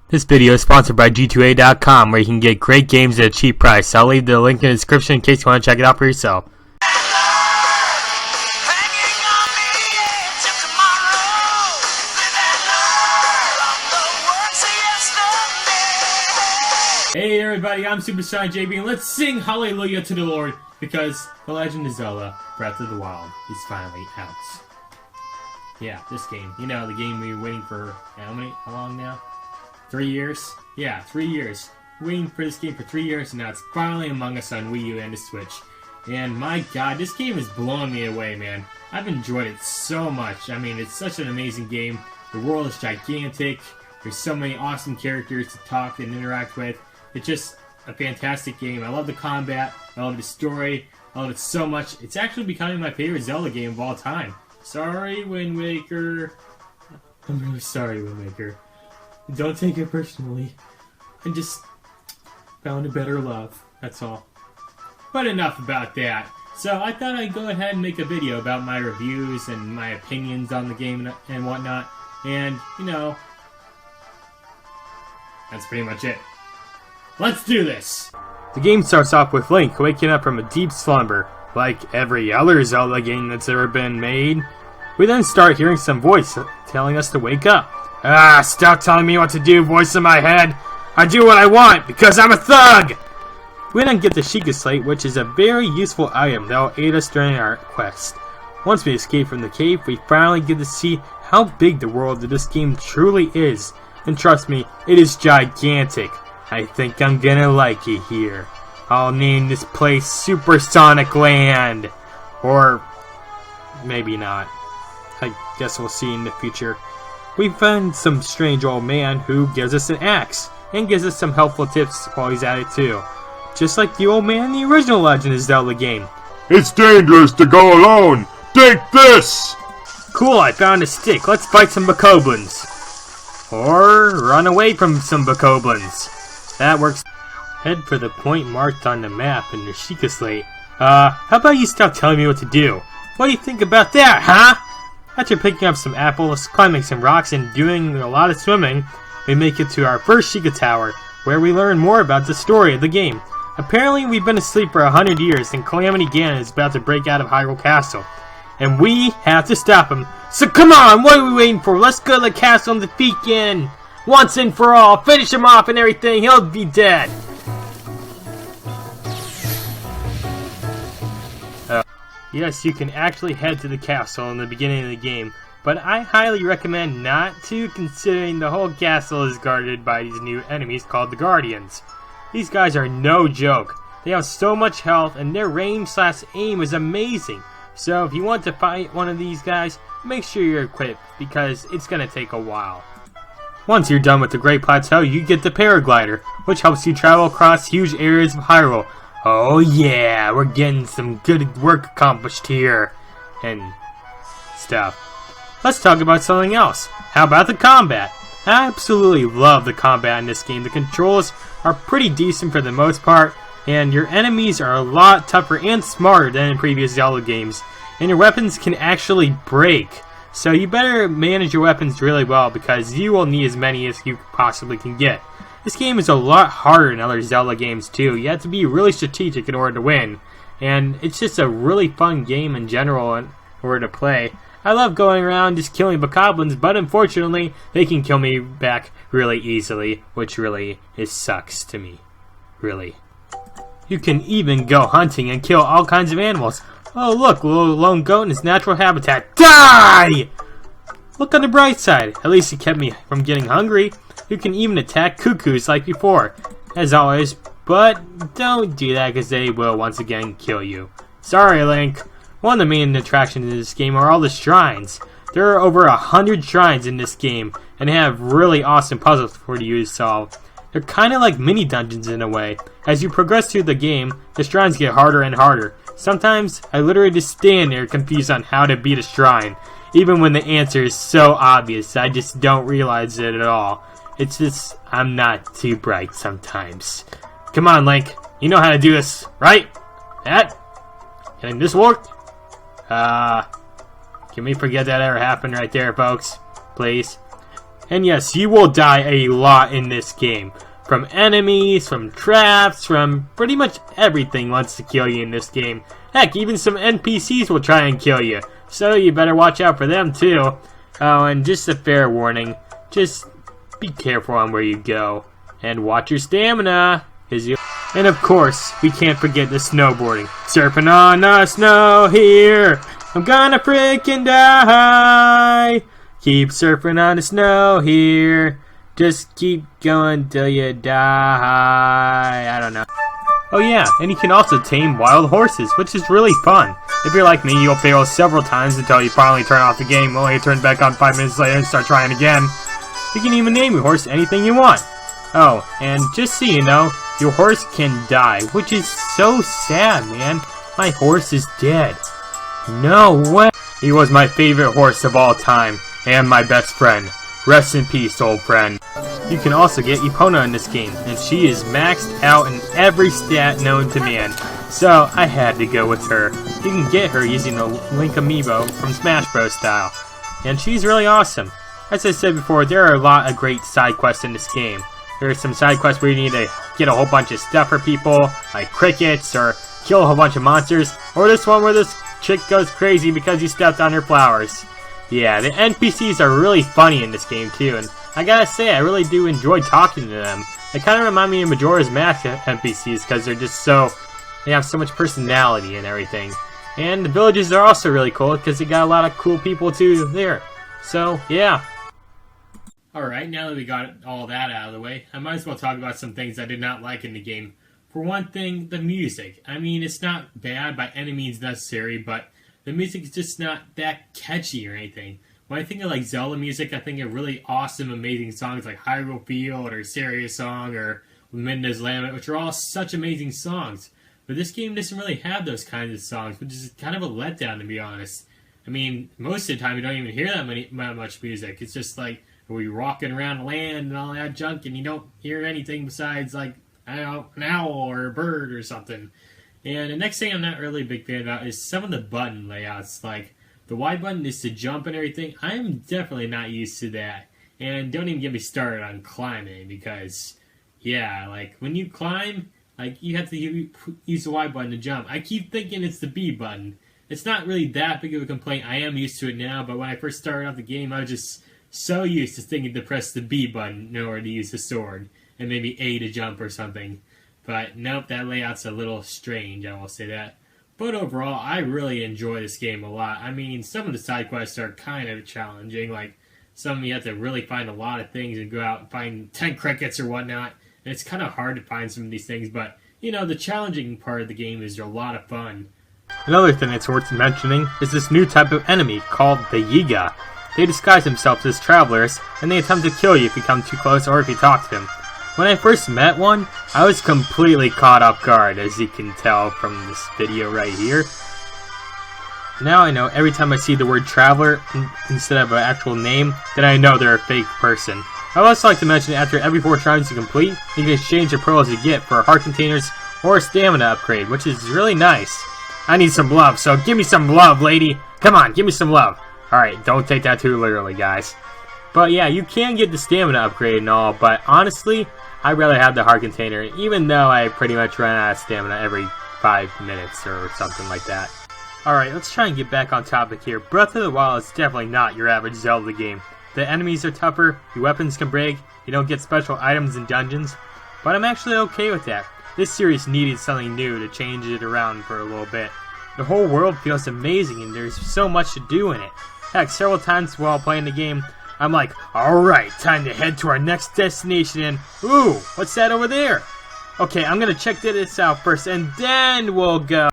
This video is sponsored by G2A.com, where you can get great games at a cheap price. I'll leave the link in the description in case you want to check it out for yourself. Hey everybody, I'm SuperSonicJB, and let's sing Hallelujah to the Lord, because The Legend of Zelda, Breath of the Wild, is finally out. Yeah, this game. You know, the game we were waiting for, how long now? 3 years? Yeah, 3 years. Waiting for this game for 3 years, and now it's finally among us on Wii U and the Switch. And my god, this game is blowing me away, man. I've enjoyed it so much. I mean, it's such an amazing game. The world is gigantic. There's so many awesome characters to talk and interact with. It's just a fantastic game. I love the combat. I love the story. I love it so much. It's actually becoming my favorite Zelda game of all time. Sorry, Wind Waker. I'm really sorry, Wind Waker. Don't take it personally. I just found a better love. That's all. But enough about that. So I thought I'd go ahead and make a video about my reviews and my opinions on the game and whatnot. And, you know, that's pretty much it. Let's do this! The game starts off with Link waking up from a deep slumber, like every other Zelda game that's ever been made. We then start hearing some voice telling us to wake up. Ah, stop telling me what to do, voice in my head. I do what I want, because I'm a thug! We then get the Sheikah Slate, which is a very useful item that will aid us during our quest. Once we escape from the cave, we finally get to see how big the world of this game truly is. And trust me, it is gigantic. I think I'm gonna like it here. I'll name this place Super Sonic Land. Or maybe not. I guess we'll see in the future. We find some strange old man who gives us an axe, and gives us some helpful tips while he's at it too. Just like the old man in the original Legend of Zelda game. It's dangerous to go alone! Take this! Cool, I found a stick. Let's fight some bokoblins. Or run away from some bokoblins. That works. Head for the point marked on the map in the Sheikah Slate. How about you stop telling me what to do? What do you think about that, huh? After picking up some apples, climbing some rocks, and doing a lot of swimming, we make it to our first Sheikah Tower, where we learn more about the story of the game. Apparently, we've been asleep for 100 years, and Calamity Ganon is about to break out of Hyrule Castle. And we have to stop him. So come on, what are we waiting for? Let's go to the castle and defeat Ganon! Once and for all, finish him off and everything, he'll be dead! Yes, you can actually head to the castle in the beginning of the game, but I highly recommend not to, considering the whole castle is guarded by these new enemies called the Guardians. These guys are no joke. They have so much health, and their range/aim is amazing. So if you want to fight one of these guys, make sure you're equipped, because it's going to take a while. Once you're done with the Great Plateau, you get the paraglider, which helps you travel across huge areas of Hyrule. Oh yeah, we're getting some good work accomplished here, and stuff. Let's talk about something else. How about the combat? I absolutely love the combat in this game. The controls are pretty decent for the most part, and your enemies are a lot tougher and smarter than in previous Zelda games, and your weapons can actually break. So you better manage your weapons really well, because you will need as many as you possibly can get. This game is a lot harder than other Zelda games too. You have to be really strategic in order to win. And it's just a really fun game in general in order to play. I love going around just killing bokoblins, but unfortunately, they can kill me back really easily, which really sucks to me. Really. You can even go hunting and kill all kinds of animals. Oh look, little lone goat in his natural habitat. Die! Look on the bright side. At least it kept me from getting hungry. You can even attack cuckoos like before, as always, but don't do that because they will once again kill you. Sorry, Link. One of the main attractions in this game are all the shrines. There are over 100 shrines in this game, and they have really awesome puzzles for you to solve. They're kind of like mini dungeons in a way. As you progress through the game, the shrines get harder and harder. Sometimes, I literally just stand there confused on how to beat a shrine, even when the answer is so obvious, I just don't realize it at all. It's just, I'm not too bright sometimes. Come on, Link. You know how to do this, right? That? Can this work? Can we forget that ever happened right there, folks? Please? And yes, you will die a lot in this game. From enemies, from traps, from pretty much everything wants to kill you in this game. Heck, even some NPCs will try and kill you. So you better watch out for them too. Oh, and just a fair warning. Just be careful on where you go. And watch your stamina. And of course, we can't forget the snowboarding. Surfing on the snow here. I'm gonna freaking die. Keep surfing on the snow here. Just keep going till you die. I don't know. Oh yeah, and you can also tame wild horses, which is really fun. If you're like me, you'll fail several times until you finally turn off the game, only to turn back on 5 minutes later and start trying again. You can even name your horse anything you want. Oh, and just so you know, your horse can die, which is so sad, man. My horse is dead. No way. He was my favorite horse of all time, and my best friend. Rest in peace, old friend. You can also get Epona in this game, and she is maxed out in every stat known to man. So, I had to go with her. You can get her using the Link Amiibo from Smash Bros. Style. And she's really awesome. As I said before, there are a lot of great side quests in this game. There are some side quests where you need to get a whole bunch of stuff for people, like crickets, or kill a whole bunch of monsters, or this one where this chick goes crazy because you stepped on her flowers. Yeah, the NPCs are really funny in this game too, and I gotta say, I really do enjoy talking to them. They kind of remind me of Majora's Mask NPCs because they're just they have so much personality and everything. And the villages are also really cool because they got a lot of cool people too there. So, yeah. Alright, now that we got all that out of the way, I might as well talk about some things I did not like in the game. For one thing, the music. I mean, it's not bad by any means necessary, but the music is just not that catchy or anything. When I think of like Zelda music, I think of really awesome, amazing songs like Hyrule Field or Serious Song or Midna's Lament, which are all such amazing songs. But this game doesn't really have those kinds of songs, which is kind of a letdown, to be honest. I mean, most of the time you don't even hear that much music. It's just like we're walking around land and all that junk, and you don't hear anything besides like, I don't know, an owl or a bird or something. And the next thing I'm not really a big fan about is some of the button layouts. Like, the Y button is to jump and everything. I'm definitely not used to that. And don't even get me started on climbing because, yeah, like, when you climb, like, you have to use the Y button to jump. I keep thinking it's the B button. It's not really that big of a complaint. I am used to it now, but when I first started off the game, I was just so used to thinking to press the B button in order to use the sword. And maybe A to jump or something. But nope, that layout's a little strange, I will say that. But overall, I really enjoy this game a lot. I mean, some of the side quests are kind of challenging. Like, some of them you have to really find a lot of things and go out and find 10 crickets or whatnot. And it's kind of hard to find some of these things, but, you know, the challenging part of the game is a lot of fun. Another thing that's worth mentioning is this new type of enemy called the Yiga. They disguise themselves as travelers, and they attempt to kill you if you come too close or if you talk to them. When I first met one, I was completely caught off guard, as you can tell from this video right here. Now I know every time I see the word traveler instead of an actual name, then I know they're a fake person. I would also like to mention that after every 4 shrines you complete, you can exchange the pearls you get for heart containers or a stamina upgrade, which is really nice. I need some love, so give me some love, lady! Come on, give me some love! Alright, don't take that too literally, guys. But yeah, you can get the stamina upgrade and all, but honestly, I'd rather have the heart container, even though I pretty much run out of stamina every 5 minutes or something like that. Alright, let's try and get back on topic here. Breath of the Wild is definitely not your average Zelda game. The enemies are tougher, your weapons can break, you don't get special items in dungeons, but I'm actually okay with that. This series needed something new to change it around for a little bit. The whole world feels amazing and there's so much to do in it. Heck, several times while playing the game, I'm like, alright, time to head to our next destination and, ooh, what's that over there? Okay, I'm gonna check this out first and then we'll go.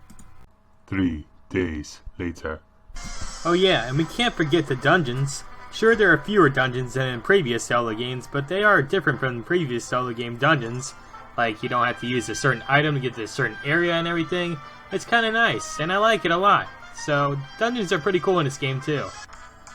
3 days later. Oh yeah, and we can't forget the dungeons. Sure, there are fewer dungeons than in previous Zelda games, but they are different from the previous Zelda game dungeons. Like, you don't have to use a certain item to get to a certain area and everything. It's kinda nice, and I like it a lot. So, dungeons are pretty cool in this game too.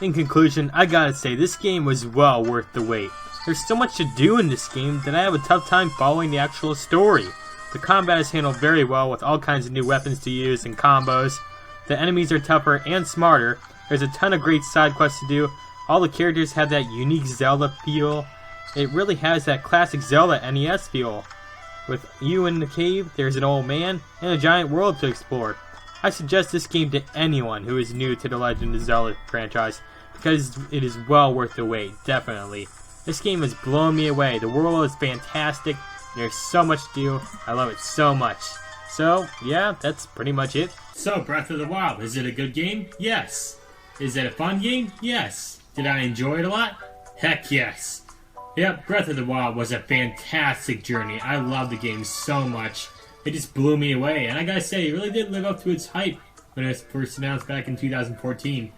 In conclusion, I gotta say, this game was well worth the wait. There's so much to do in this game that I have a tough time following the actual story. The combat is handled very well with all kinds of new weapons to use and combos. The enemies are tougher and smarter. There's a ton of great side quests to do. All the characters have that unique Zelda feel. It really has that classic Zelda NES feel. With you in the cave, there's an old man, and a giant world to explore. I suggest this game to anyone who is new to the Legend of Zelda franchise, because it is well worth the wait, definitely. This game has blown me away. The world is fantastic, and there's so much to do. I love it so much. So, yeah, that's pretty much it. So, Breath of the Wild, is it a good game? Yes. Is it a fun game? Yes. Did I enjoy it a lot? Heck yes. Yep, Breath of the Wild was a fantastic journey. I loved the game so much. It just blew me away, and I gotta say, it really did live up to its hype when it was first announced back in 2014.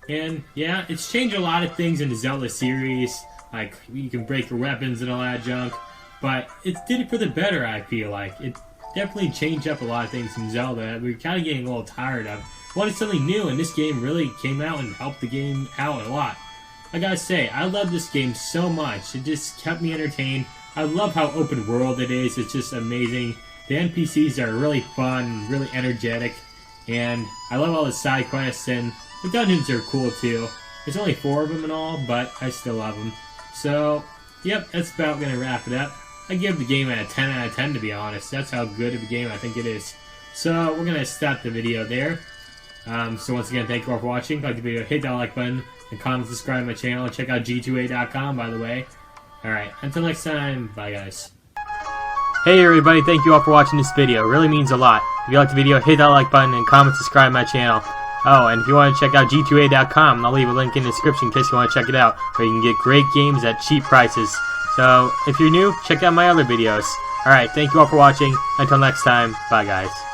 And yeah, it's changed a lot of things in the Zelda series, like you can break your weapons and all that junk, but it did it for the better, I feel like. It definitely changed up a lot of things in Zelda that we were kind of getting a little tired of. Wanted something new, and this game really came out and helped the game out a lot. I gotta say, I love this game so much. It just kept me entertained. I love how open world it is. It's just amazing. The NPCs are really fun, really energetic, and I love all the side quests, and the dungeons are cool too. There's only 4 of them and all, but I still love them. So, yep, that's about gonna wrap it up. I give the game a 10 out of 10 to be honest. That's how good of a game I think it is. So, we're gonna stop the video there. So once again, thank you all for watching. If you like the video, hit that like button, and comment, subscribe to my channel, and check out g2a.com, by the way. Alright, until next time, bye guys. Hey everybody, thank you all for watching this video. It really means a lot. If you like the video, hit that like button, and comment, subscribe to my channel. Oh, and if you want to check out g2a.com, I'll leave a link in the description in case you want to check it out, where you can get great games at cheap prices. So, if you're new, check out my other videos. Alright, thank you all for watching. Until next time, bye guys.